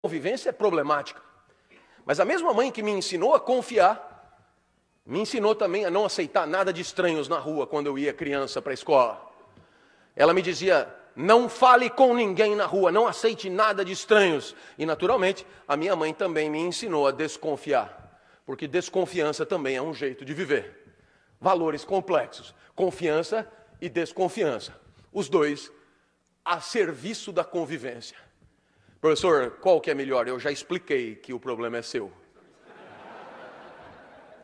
convivência é problemática. Mas a mesma mãe que me ensinou a confiar, me ensinou também a não aceitar nada de estranhos na rua quando eu ia criança para a escola. Ela me dizia, não fale com ninguém na rua, não aceite nada de estranhos. E naturalmente, a minha mãe também me ensinou a desconfiar, porque desconfiança também é um jeito de viver. Valores complexos, confiança e desconfiança, os dois a serviço da convivência. Professor, qual que é melhor? Eu já expliquei que o problema é seu.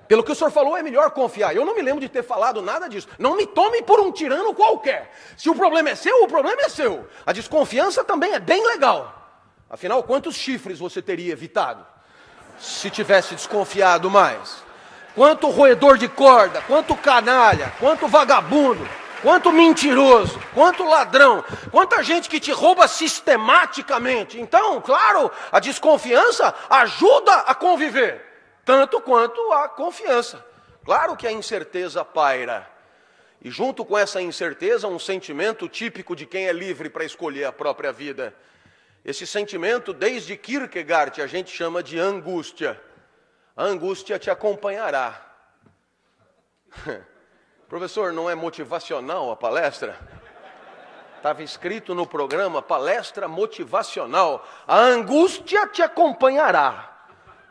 Pelo que o senhor falou, é melhor confiar. Eu não me lembro de ter falado nada disso. Não me tome por um tirano qualquer. Se o problema é seu, o problema é seu. A desconfiança também é bem legal. Afinal, quantos chifres você teria evitado se tivesse desconfiado mais? Quanto roedor de corda, quanto canalha, quanto vagabundo, quanto mentiroso, quanto ladrão, quanta gente que te rouba sistematicamente. Então, claro, a desconfiança ajuda a conviver, tanto quanto a confiança. Claro que a incerteza paira. E junto com essa incerteza, um sentimento típico de quem é livre para escolher a própria vida. Esse sentimento, desde Kierkegaard, a gente chama de angústia. A angústia te acompanhará. Professor, não é motivacional a palestra? Estava escrito no programa, palestra motivacional. A angústia te acompanhará.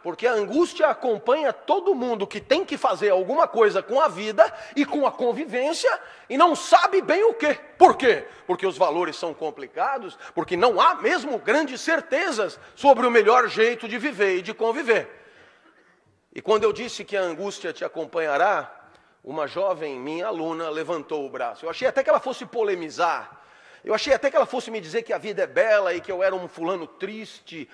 Porque a angústia acompanha todo mundo que tem que fazer alguma coisa com a vida e com a convivência e não sabe bem o quê. Por quê? Porque os valores são complicados, porque não há mesmo grandes certezas sobre o melhor jeito de viver e de conviver. E quando eu disse que a angústia te acompanhará, uma jovem, minha aluna, levantou o braço. Eu achei até que ela fosse polemizar. Eu achei até que ela fosse me dizer que a vida é bela e que eu era um fulano triste.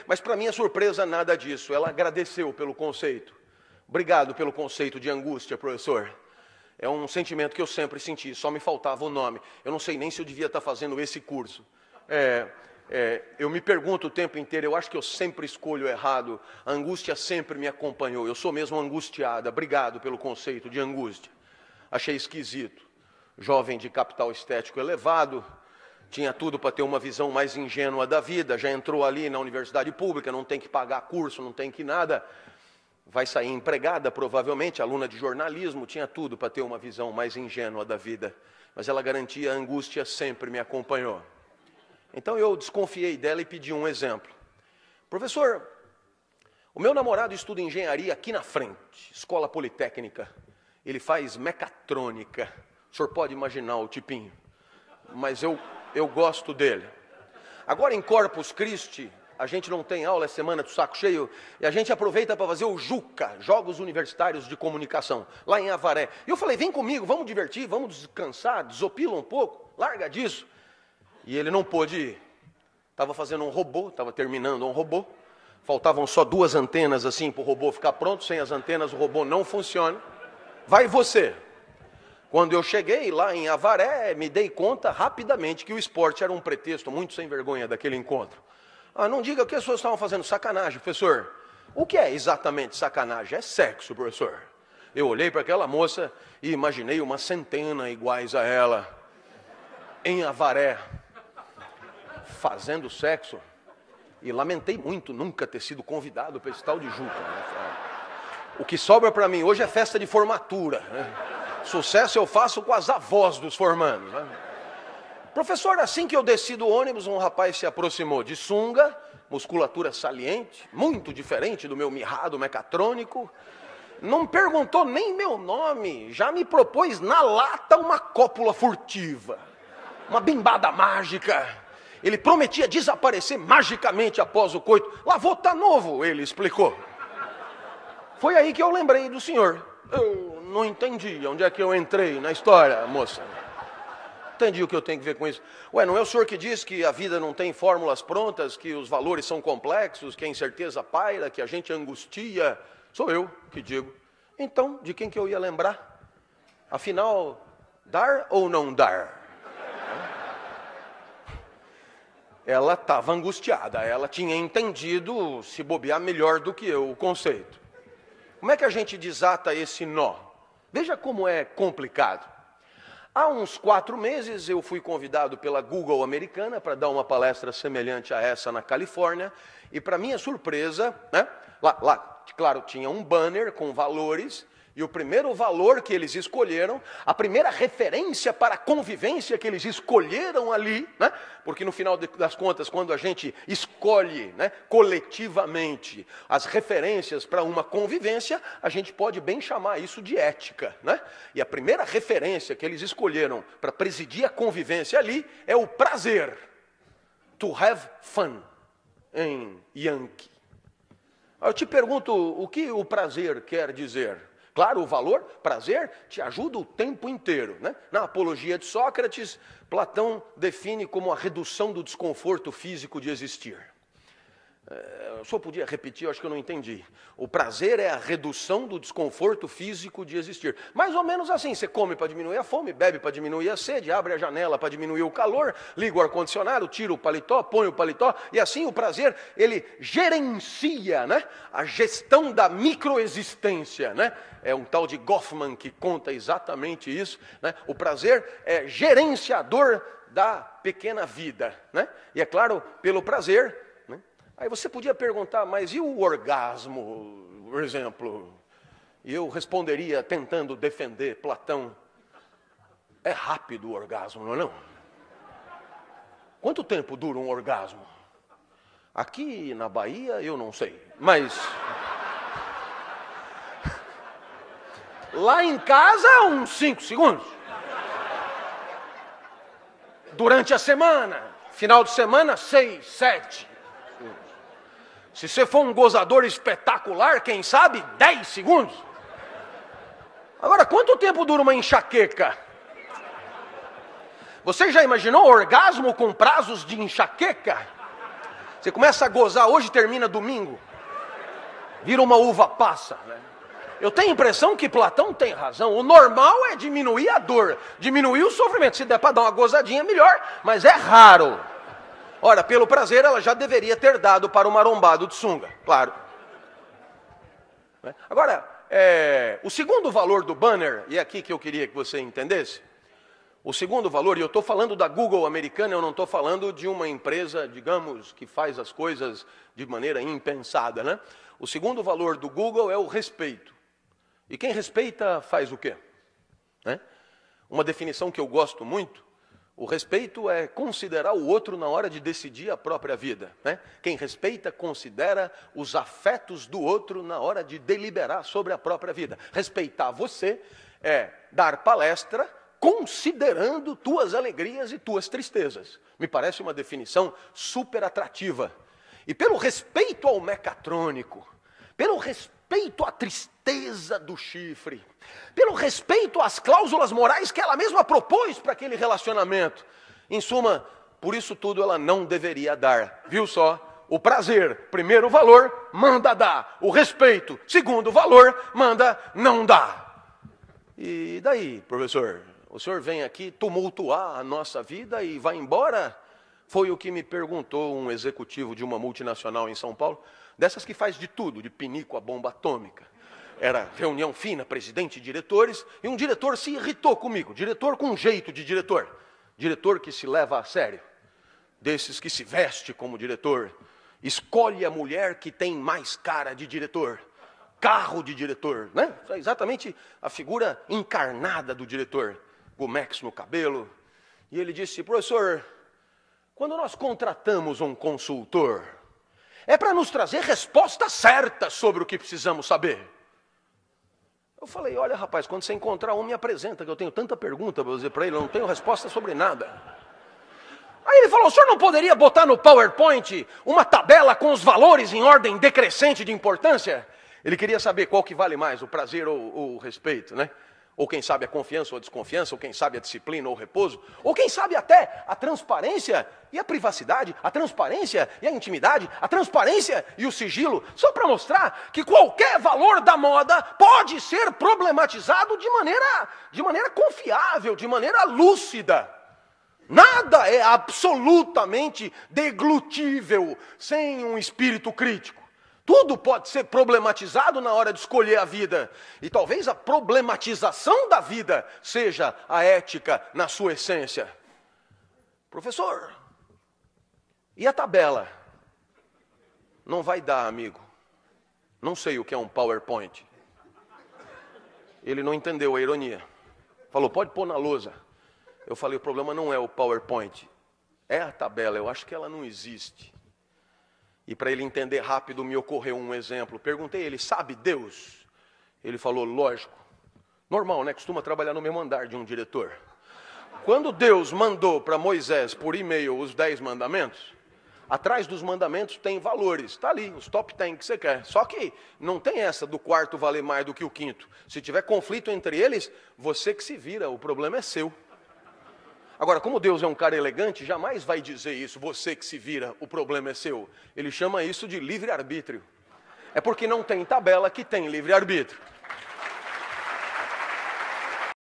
Mas para minha surpresa, nada disso. Ela agradeceu pelo conceito. Obrigado pelo conceito de angústia, professor. É um sentimento que eu sempre senti, só me faltava o nome. Eu não sei nem se eu devia estar fazendo esse curso. Eu me pergunto o tempo inteiro, eu acho que eu sempre escolho errado. A angústia sempre me acompanhou. Eu sou mesmo angustiada. Obrigado pelo conceito de angústia. Achei esquisito. Jovem de capital estético elevado, tinha tudo para ter uma visão mais ingênua da vida, já entrou ali na universidade pública, não tem que pagar curso, não tem que nada, vai sair empregada provavelmente, aluna de jornalismo, tinha tudo para ter uma visão mais ingênua da vida, mas ela garantia a angústia sempre me acompanhou. Então eu desconfiei dela e pedi um exemplo. Professor, o meu namorado estuda engenharia aqui na frente, escola politécnica, ele faz mecatrônica. O senhor pode imaginar o tipinho, mas eu gosto dele. Agora em Corpus Christi, a gente não tem aula, é semana do saco cheio, e a gente aproveita para fazer o JUCA, Jogos Universitários de Comunicação, lá em Avaré. E eu falei, vem comigo, vamos divertir, vamos descansar, desopila um pouco, larga disso. E ele não pôde ir. Estava fazendo um robô, estava terminando um robô, faltavam só 2 antenas assim para o robô ficar pronto, sem as antenas o robô não funciona. Vai você. Quando eu cheguei lá em Avaré, me dei conta rapidamente que o esporte era um pretexto muito sem vergonha daquele encontro. Não diga o que as pessoas estavam fazendo, sacanagem, professor. O que é exatamente sacanagem? É sexo, professor. Eu olhei para aquela moça e imaginei uma centena iguais a ela, em Avaré, fazendo sexo. E lamentei muito nunca ter sido convidado para esse tal de JUCA. O que sobra para mim hoje é festa de formatura, né? Sucesso eu faço com as avós dos formandos, né? Professor, assim que eu desci do ônibus, um rapaz se aproximou de sunga, musculatura saliente, muito diferente do meu mirrado mecatrônico. Não perguntou nem meu nome, já me propôs na lata uma cópula furtiva, uma bimbada mágica. Ele prometia desaparecer magicamente após o coito. Lá vou tá novo, ele explicou. Foi aí que eu lembrei do senhor. Eu não entendi onde é que eu entrei na história, moça. Entendi o que eu tenho que ver com isso. Ué, não é o senhor que diz que a vida não tem fórmulas prontas, que os valores são complexos, que a incerteza paira, que a gente angustia? Sou eu que digo. Então, de quem que eu ia lembrar? Afinal, dar ou não dar? Ela estava angustiada, ela tinha entendido, se bobear melhor do que eu, o conceito. Como é que a gente desata esse nó? Veja como é complicado. Há uns 4 meses eu fui convidado pela Google americana para dar uma palestra semelhante a essa na Califórnia, e para minha surpresa, né, lá, claro, tinha um banner com valores, e o primeiro valor que eles escolheram, a primeira referência para a convivência que eles escolheram ali, né? Porque no final das contas, quando a gente escolhe, né, coletivamente as referências para uma convivência, a gente pode bem chamar isso de ética, né? E a primeira referência que eles escolheram para presidir a convivência ali é o prazer. To have fun, em Yankee. Eu te pergunto, o que o prazer quer dizer? Claro, o valor, prazer, te ajuda o tempo inteiro, né? Na Apologia de Sócrates, Platão define como a redução do desconforto físico de existir. O senhor podia repetir? Eu acho que eu não entendi. O prazer é a redução do desconforto físico de existir. Mais ou menos assim, você come para diminuir a fome, bebe para diminuir a sede, abre a janela para diminuir o calor, liga o ar-condicionado, tira o paletó, põe o paletó, e assim o prazer, ele gerencia, né, a gestão da microexistência, né? É um tal de Goffman que conta exatamente isso, né? O prazer é gerenciador da pequena vida, né? E é claro, pelo prazer, né? Aí você podia perguntar, mas e o orgasmo, por exemplo? E eu responderia, tentando defender Platão, é rápido o orgasmo, não é não? Quanto tempo dura um orgasmo? Aqui na Bahia eu não sei, mas lá em casa uns 5 segundos. Durante a semana, final de semana, 6, 7. Se você for um gozador espetacular, quem sabe, 10 segundos. Agora, quanto tempo dura uma enxaqueca? Você já imaginou orgasmo com prazos de enxaqueca? Você começa a gozar hoje e termina domingo. Vira uma uva passa, né? Eu tenho a impressão que Platão tem razão. O normal é diminuir a dor, diminuir o sofrimento. Se der para dar uma gozadinha, melhor, mas é raro. Ora, pelo prazer, ela já deveria ter dado para o marombado de sunga, claro. Agora, o segundo valor do banner, e é aqui que eu queria que você entendesse, o segundo valor, e eu estou falando da Google americana, eu não estou falando de uma empresa, digamos, que faz as coisas de maneira impensada, né? O segundo valor do Google é o respeito. E quem respeita faz o quê? Né? Uma definição que eu gosto muito, o respeito é considerar o outro na hora de decidir a própria vida, né? Quem respeita, considera os afetos do outro na hora de deliberar sobre a própria vida. Respeitar você é dar palestra considerando tuas alegrias e tuas tristezas. Me parece uma definição super atrativa. E pelo respeito ao mecatrônico, pelo respeito à tristeza do chifre, pelo respeito às cláusulas morais que ela mesma propôs para aquele relacionamento. Em suma, por isso tudo ela não deveria dar. Viu só? O prazer, primeiro valor, manda dar. O respeito, segundo valor, manda não dar. E daí, professor? O senhor vem aqui tumultuar a nossa vida e vai embora? Foi o que me perguntou um executivo de uma multinacional em São Paulo, dessas que faz de tudo, de pinico a bomba atômica. Era reunião fina, presidente e diretores, e um diretor se irritou comigo, diretor com jeito de diretor que se leva a sério, desses que se veste como diretor, escolhe a mulher que tem mais cara de diretor, carro de diretor, né? É exatamente a figura encarnada do diretor, Gomex no cabelo. E ele disse, professor, quando nós contratamos um consultor, é para nos trazer respostas certas sobre o que precisamos saber. Eu falei, olha rapaz, quando você encontrar um, me apresenta, que eu tenho tanta pergunta para dizer para ele, eu não tenho resposta sobre nada. Aí ele falou, o senhor não poderia botar no PowerPoint uma tabela com os valores em ordem decrescente de importância? Ele queria saber qual que vale mais, o prazer ou o respeito, né? Ou quem sabe a confiança ou a desconfiança, ou quem sabe a disciplina ou o repouso, ou quem sabe até a transparência e a privacidade, a transparência e a intimidade, a transparência e o sigilo, só para mostrar que qualquer valor da moda pode ser problematizado de maneira confiável, de maneira lúcida. Nada é absolutamente deglutível sem um espírito crítico. Tudo pode ser problematizado na hora de escolher a vida. E talvez a problematização da vida seja a ética na sua essência. Professor, e a tabela? Não vai dar, amigo. Não sei o que é um PowerPoint. Ele não entendeu a ironia. Falou, pode pôr na lousa. Eu falei, o problema não é o PowerPoint. É a tabela, eu acho que ela não existe. E para ele entender rápido, me ocorreu um exemplo. Perguntei, ele sabe Deus? Ele falou, lógico. Normal, né? Costuma trabalhar no mesmo andar de um diretor. Quando Deus mandou para Moisés por e-mail os 10 mandamentos, atrás dos mandamentos tem valores. Está ali, os top 10 que você quer. Só que não tem essa do quarto valer mais do que o quinto. Se tiver conflito entre eles, você que se vira, o problema é seu. Agora, como Deus é um cara elegante, jamais vai dizer isso, você que se vira, o problema é seu. Ele chama isso de livre-arbítrio. É porque não tem tabela que tem livre-arbítrio.